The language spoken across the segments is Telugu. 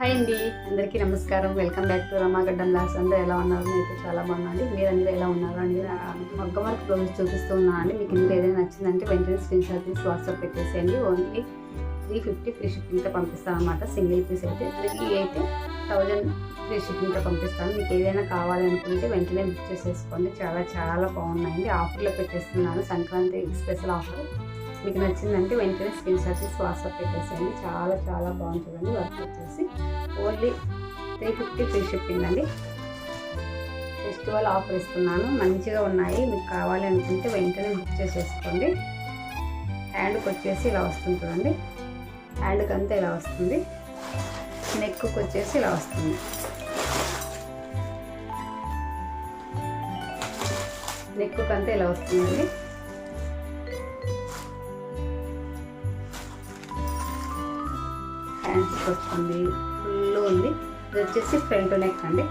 హాయ్ అండి, అందరికీ నమస్కారం. Welcome back to Ramagaddam blogs. అందరూ ఎలా ఉన్నారు? నేనైతే చాలా బాగున్నాను. మీరందరూ ఎలా ఉన్నారు అండి? మగ్గం వర్క్ బ్లౌజ్ చూపిస్తూ ఉన్నాను అండి. మీకు ఇందులో ఏదైనా నచ్చిందంటే వెంటనే స్క్రీన్ షాట్ తీసి వాట్సాప్ పెట్టేసేయండి. ఓన్లీ 350 ఫ్రీ షిప్పింగ్తో పంపిస్తాను అనమాట. సింగిల్ పీస్ అయితే 3 అయితే 1000 ఫ్రీ షిప్పింగ్తో పంపిస్తాను. మీకు ఏదైనా కావాలనుకుంటే వెంటనే బుక్ చేసేసుకోండి. చాలా చాలా బాగున్నాయండి. ఆఫర్లో పెట్టేస్తున్నాను, సంక్రాంతి స్పెషల్ ఆఫర్. మీకు నచ్చిందంటే వెంటనే స్క్రీన్ షాట్ తీసి వాట్సాప్ పెట్టేసేయండి. చాలా చాలా బాగుంటుందండి. వర్క్ వచ్చేసి ఓన్లీ 350 ఫ్రీ షిప్పింగ్ అండి. ఫెస్టివల్ ఆఫర్ ఇస్తున్నాను, మంచిగా ఉన్నాయి. మీకు కావాలి అనుకుంటే వెంటనే బుక్ చేసేసుకోండి. హ్యాండ్కి వచ్చేసి ఇలా వస్తుంటుందండి. హ్యాండ్కి అంతా ఇలా వస్తుంది. నెక్కి వచ్చేసి ఇలా వస్తుంది. నెక్కి అంతా ఇలా వస్తుందండి. హ్యాండ్స్కి వస్తుంది, ఫుల్ ఉంది. ఇది వచ్చేసి ఫ్రంట్ నెక్ అండి.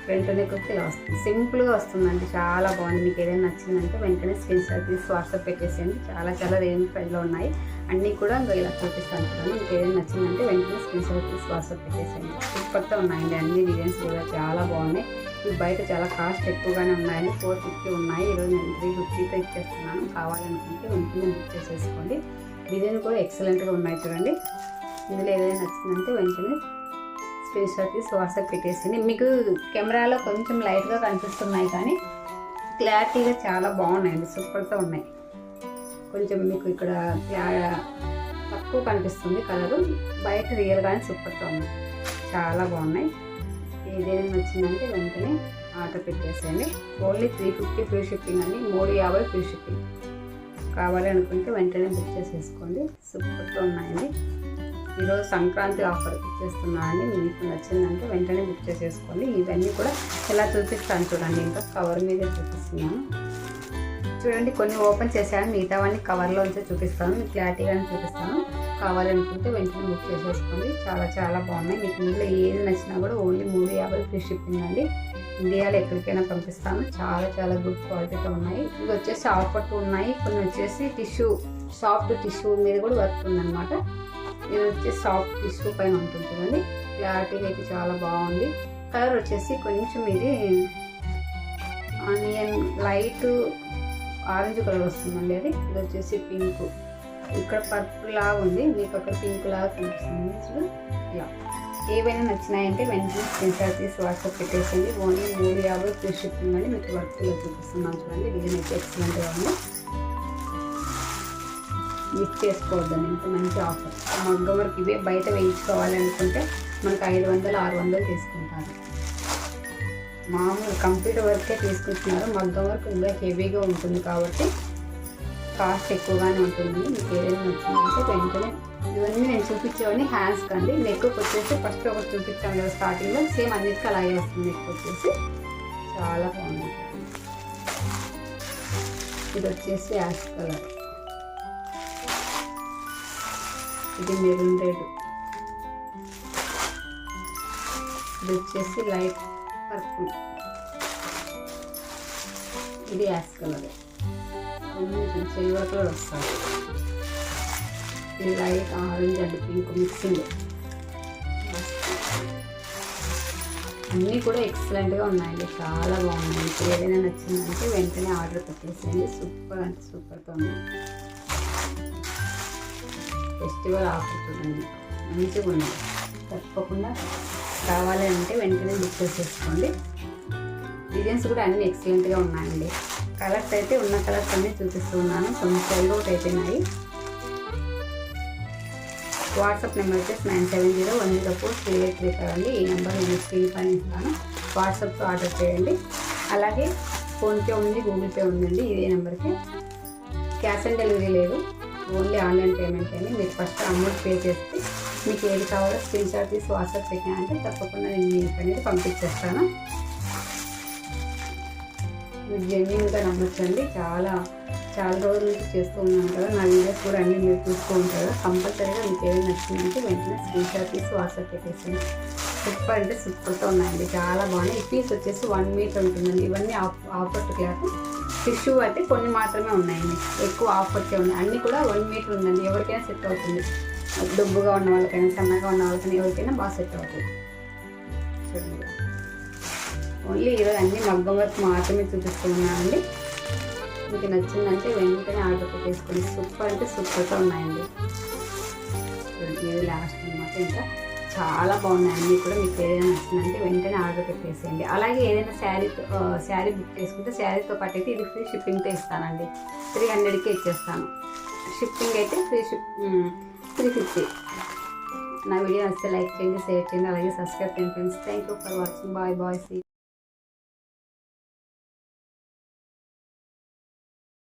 ఫ్రంట్ నెక్ వచ్చి ఇలా వస్తుంది. సింపుల్గా వస్తుందండి, చాలా బాగుంది. మీకు ఏదైనా నచ్చిందంటే వెంటనే స్క్రీన్ షాట్ తీసి వాట్సాప్ పెట్టేసేయండి. చాలా చాలా రేంజ్ ప్రైస్లో ఉన్నాయి. అన్నీ కూడా ఇలా చూపిస్తాను చూడండి. మీకు ఏదైనా నచ్చిందంటే వెంటనే స్క్రీన్ షాట్ తీసి వాట్సాప్ పెట్టేసేయండి. సూపర్తో ఉన్నాయండి. అన్ని డిజైన్స్ కూడా చాలా బాగున్నాయి. ఇవి బయట చాలా కాస్ట్ ఎక్కువగానే ఉన్నాయండి. 450 ఉన్నాయి. ఈరోజు నేను 350తో ఇచ్చేస్తున్నాను. కావాలనుకుంటే వెంటనే బుక్ చేసేసుకోండి. డిజైన్ కూడా ఎక్సలెంట్గా ఉన్నాయి చూడండి. ఇందులో ఏదైనా నచ్చిందంటే వెంటనే స్క్రీన్ షాట్ తీసి వాట్సాప్ పెట్టేసింది. మీకు కెమెరాలో కొంచెం లైట్గా కనిపిస్తున్నాయి, కానీ క్లారిటీగా చాలా బాగున్నాయండి. సూపర్తో ఉన్నాయి. కొంచెం మీకు ఇక్కడ తక్కువ కనిపిస్తుంది కలరు, బయట రియల్గానే సూపర్తో ఉన్నాయి. చాలా బాగున్నాయి. ఏదైనా నచ్చిందంటే వెంటనే ఆర్డర్ పెట్టేసేయండి. ఓన్లీ 350 ఫ్రీ షిప్పింగ్ అండి. 350 ఫ్రీ షిప్పింగ్. కావాలి అనుకుంటే వెంటనే బుక్ చేసేసుకోండి. సూపర్తో ఉన్నాయండి. ఈరోజు సంక్రాంతి ఆఫర్ ఇచ్చేస్తున్నానండి. మీకు నచ్చిందంటే వెంటనే బుక్ చేసేసుకోండి. ఇవన్నీ కూడా ఎలా చూపిస్తాను చూడండి. ఇంకా కవర్ మీదే చూపిస్తున్నాను చూడండి. కొన్ని ఓపెన్ చేశాను, మిగతావన్నీ కవర్లోంచే చూపిస్తాను. మీకు క్లారిటీగానే చూపిస్తాను. కావాలనుకుంటే వెంటనే బుక్ చేసేసుకోండి. చాలా చాలా బాగున్నాయి. మీకు ఇందులో ఏది నచ్చినా కూడా ఓన్లీ 350 ఫ్రీ షిప్పింగ్ అండి. ఇండియాలో ఎక్కడికైనా పంపిస్తాను. చాలా చాలా గుడ్ క్వాలిటీతో ఉన్నాయి. ఇవి వచ్చేసి ఆఫర్ ఉన్నాయి. కొన్ని వచ్చేసి టిష్యూ, సాఫ్ట్ టిష్యూ మీద కూడా వర్క్ ఉందన్నమాట. ఇది వచ్చేసి సాఫ్ట్ టిష్యూ పైన ఉంటుంది చూడండి. క్లారిటీగా అయితే చాలా బాగుంది. కలర్ వచ్చేసి కొంచెం ఇది ఆనియన్ లైట్ ఆరెంజ్ కలర్ వస్తుందండి. అది ఇది వచ్చేసి పింక్. ఇక్కడ పర్పుల్ లాగా ఉంది, మీకు అక్కడ పింక్ లాగా కనిపిస్తుంది. ఇలా ఏవైనా నచ్చినాయంటే వెంటనే స్క్రీన్ షాట్ తీసి వాట్సాప్ పెట్టేసింది. ఓన్లీ 350 ఫ్రీ షిప్పింగ్ అని మీకు వర్క్లో చూపిస్తున్నాను చూడండి. డిజైన్ అయితే ఎక్సలెంట్గా ఉంది. మిస్ చేసుకోవద్దండి, ఇంత మంచి ఆఫర్. మగ్గం వర్క్ ఇవే బయట వేయించుకోవాలి అనుకుంటే మనకు 500-600 తీసుకుంటారు. మామూలు కంప్యూటర్ వర్కే తీసుకుంటున్నారు. మగ్గం వర్క్ ఇంకా హెవీగా ఉంటుంది కాబట్టి కాస్ట్ ఎక్కువగానే ఉంటుంది. మీకు ఏదైనా నచ్చిందంటే వెంటనే ఇవన్నీ నేను చూపించేవన్నీ హ్యాండ్స్ కండి. నెక్ వచ్చేసి ఫస్ట్ ఒకటి చూపించాను కదా స్టార్టింగ్లో, సేమ్ అన్నిటికీ అలాగే వస్తుంది. నెక్ వచ్చేసి చాలా బాగుంది. ఇది వచ్చేసి యాష్ కలర్, ఇది మెరూన్ రెడ్, ఇది వచ్చేసి లైట్ పర్పుల్, ఇది యాష్ కలర్, కొంచెం సిల్వర్ కలర్ వస్తుంది. ఇది light orange and pink mixing. అన్నీ కూడా ఎక్సలెంట్గా ఉన్నాయండి. చాలా బాగున్నాయి. ఇప్పుడు ఏదైనా నచ్చిందంటే వెంటనే ఆర్డర్ పెట్టేసేయండి. సూపర్ అంటే సూపర్తో ఉన్నాయి. ఫెస్టివల్ ఆఫర్ చూడండి, మంచిగా ఉన్నాయి. తప్పకుండా కావాలి అంటే వెంటనే బుక్ చేసేసుకోండి. డిజైన్స్ కూడా అన్నీ ఎక్సలెంట్గా ఉన్నాయండి. కలర్స్ అయితే ఉన్న కలర్స్ అన్నీ చూపిస్తూ ఉన్నాను. కొన్ని సెల్ అవుట్ అయిపోయినాయి. వాట్సాప్ నెంబర్ వచ్చేసి 9701043835 అండి. ఈ నెంబర్ నేను స్క్రీన్ పైన ఇస్తాను. వాట్సాప్తో ఆర్డర్ చేయండి. అలాగే ఫోన్పే ఉంది, గూగుల్ పే ఉందండి. ఇదే నెంబర్కి క్యాష్ ఆన్ డెలివరీ లేదు, ఓన్లీ ఆన్లైన్ పేమెంట్ అండి. మీరు ఫస్ట్ అమౌంట్ పే చేస్తే మీకు ఏది కావాలో స్క్రీన్ షాట్ తీసి వాట్సాప్ పెట్టినాయంటే తప్పకుండా నేను మీకు అనేది పంపించేస్తాను. మీరు జెన్యూన్గా నమ్మొచ్చండి. చాలా చాలా రోజుల నుంచి చేస్తూ ఉన్నాను కదా, నా వీడియోస్ కూడా అన్నీ మీరు చూస్తూ ఉంటారు కదా. కంపల్సరీగా మీకు ఏదైనా నచ్చిందంటే వెంటనే స్క్రీన్ షాట్ తీసి వాట్సాప్ పెట్టేసింది. సూపర్ అంటే సూపర్తో ఉన్నాయండి. చాలా బాగున్నాయి. ఈ పీస్ వచ్చేసి 1 మీటర్ ఉంటుందండి. ఇవన్నీ ఆఫర్ క్లాత్. టిష్యూ అయితే కొన్ని మాత్రమే ఉన్నాయండి, ఎక్కువ ఆఫర్సే ఉన్నాయి. అన్నీ కూడా 1 మీటర్ ఉందండి. ఎవరికైనా సెట్ అవుతుంది. దుబ్బుగా ఉన్న వాళ్ళకైనా సన్నగా ఉన్న వాళ్ళకైనా ఎవరికైనా బాగా సెట్ అవుతుంది. చూడండి, ఓన్లీ ఈరోజు అన్ని మగ్గం వర్క్ మాత్రమే చూపిస్తూ ఉన్నానండి. మీకు నచ్చిందంటే వెంటనే ఆర్డర్ పెట్టేసుకొని సూపర్ అంటే సూపర్గా ఉన్నాయండి. ఇది లాస్ట్ అనమాట. ఇంకా చాలా బాగున్నాయి అన్నీ కూడా. మీకు ఏదైనా నచ్చిందంటే వెంటనే ఆర్డర్ పెట్టేసేయండి. అలాగే ఏదైనా శారీ బుక్ చేసుకుంటే శారీతో పాటు అయితే ఇది ఫ్రీ షిప్పింగ్తో ఇస్తానండి. 300కే ఇచ్చేస్తాను. షిప్పింగ్ అయితే ఫ్రీ 350. నా వీడియో నచ్చితే లైక్ చేయండి, షేర్ చేయండి, అలాగే సబ్స్క్రైబ్ చేయండి friends. Thank you for watching. Bye bye. See.